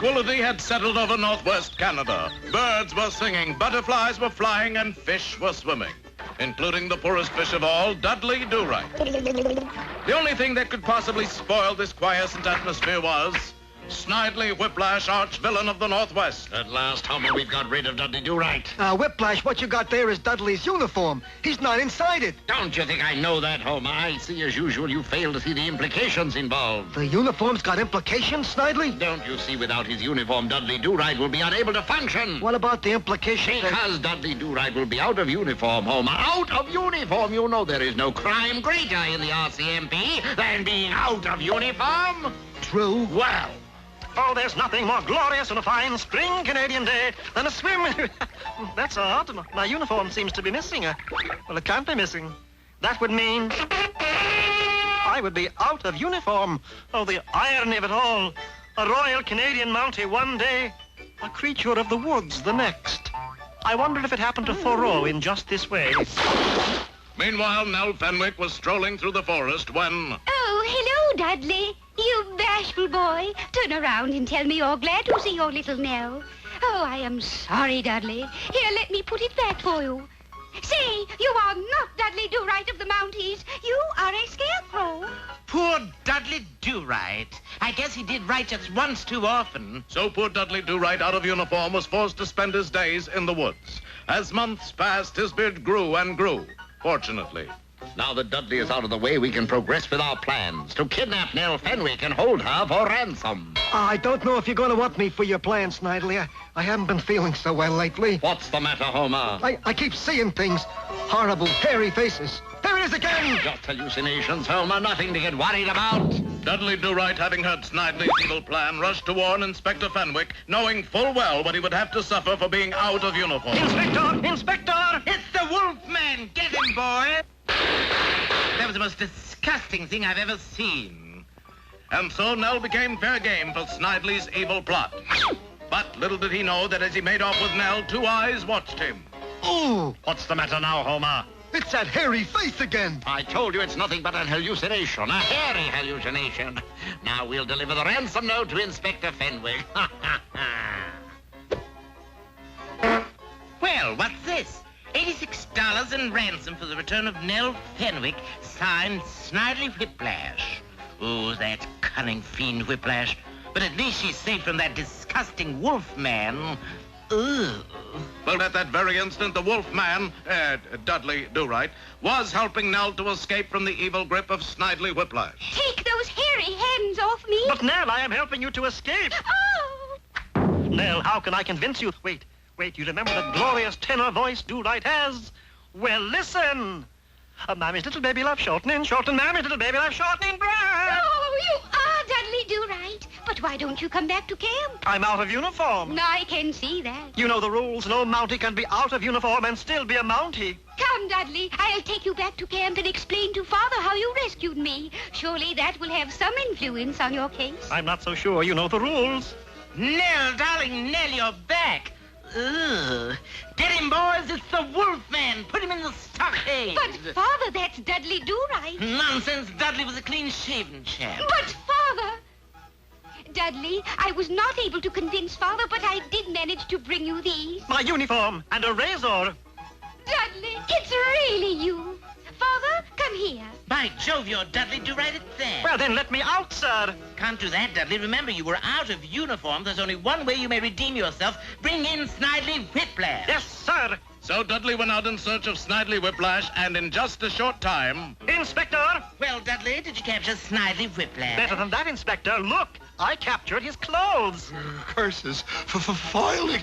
Tranquility had settled over northwest Canada. Birds were singing, butterflies were flying, and fish were swimming, including the poorest fish of all, Dudley Do-Right. The only thing that could possibly spoil this quiescent atmosphere was Snidely Whiplash, arch-villain of the Northwest. At last, Homer, we've got rid of Dudley Do-Right. Whiplash, what you got there is Dudley's uniform. He's not inside it. Don't you think I know that, Homer? I see, as usual, you fail to see the implications involved. The uniform's got implications, Snidely? Don't you see, without his uniform, Dudley Do-Right will be unable to function? What about the implications? Because Dudley Do-Right will be out of uniform, Homer. Out of uniform! You know there is no crime greater in the RCMP than being out of uniform. True. Well, Oh, there's nothing more glorious on a fine spring Canadian day than a swim. That's odd. My uniform seems to be missing. Well, it can't be missing. That would mean I would be out of uniform. Oh, the irony of it all. A Royal Canadian Mountie one day, a creature of the woods the next. I wondered if it happened to Thoreau in just this way. Meanwhile, Nell Fenwick was strolling through the forest when... Oh, hello, Dudley. You bashful boy. Turn around and tell me you're glad to see your little Nell. Oh, I am sorry, Dudley. Here, let me put it back for you. Say, you are not Dudley Do-Right of the Mounties. You are a scarecrow. Poor Dudley Do-Right. I guess he did right just once too often. So poor Dudley Do-Right, out of uniform, was forced to spend his days in the woods. As months passed, his beard grew and grew, fortunately. now that Dudley is out of the way, we can progress with our plans to kidnap Nell Fenwick and hold her for ransom. I don't know if you're going to want me for your plans, Snidely. I haven't been feeling so well lately. What's the matter, Homer? I keep seeing things. Horrible, hairy faces. There it is again! Just hallucinations, Homer. Nothing to get worried about. Dudley Do-Right, having heard Snidely's evil plan, rushed to warn Inspector Fenwick, knowing full well what he would have to suffer for being out of uniform. Inspector! Inspector! It's the Wolfman! Get him, boy! That was the most disgusting thing I've ever seen. And so Nell became fair game for Snidely's evil plot. But little did he know that as he made off with Nell, two eyes watched him. Ooh! What's the matter now, Homer? It's that hairy face again! I told you it's nothing but an hallucination, a hairy hallucination. Now we'll deliver the ransom note to Inspector Fenwick. Well, what's this? $86 in ransom for the return of Nell Fenwick, signed Snidely Whiplash. Oh, that cunning fiend Whiplash. But at least she's safe from that disgusting Wolfman. Ugh. But at that very instant, the Wolfman, Dudley Do-Right, was helping Nell to escape from the evil grip of Snidely Whiplash. Take those hairy hands off me. But, Nell, I am helping you to escape. Oh! Nell, how can I convince you? Wait, you remember that glorious tenor voice Do-Right has? Well, listen. Mammy's little baby love shortening, Mammy's little baby love shortening breath. Oh, you are Dudley Do-Right. But why don't you come back to camp? I'm out of uniform. I can see that. You know the rules. No Mountie can be out of uniform and still be a Mountie. Come, Dudley. I'll take you back to camp and explain to Father how you rescued me. Surely that will have some influence on your case. I'm not so sure. You know the rules. Nell, darling Nell, you're back. Ugh. Get him, boys. It's the Wolfman. Put him in the stockade. But, Father, that's Dudley Do-Right. Nonsense. Dudley was a clean-shaven chap. But, Father... Dudley, I was not able to convince Father, but I did manage to bring you these. My uniform and a razor. Dudley, it's really you. Father, come here. By Jove, you're Dudley Do-Right at that. Well, then let me out, sir. Can't do that, Dudley. Remember, you were out of uniform. There's only one way you may redeem yourself. Bring in Snidely Whiplash. Yes, sir. So Dudley went out in search of Snidely Whiplash, and in just a short time... Inspector! Well, Dudley, did you capture Snidely Whiplash? Better than that, Inspector. Look, I captured his clothes. Curses. Foiling.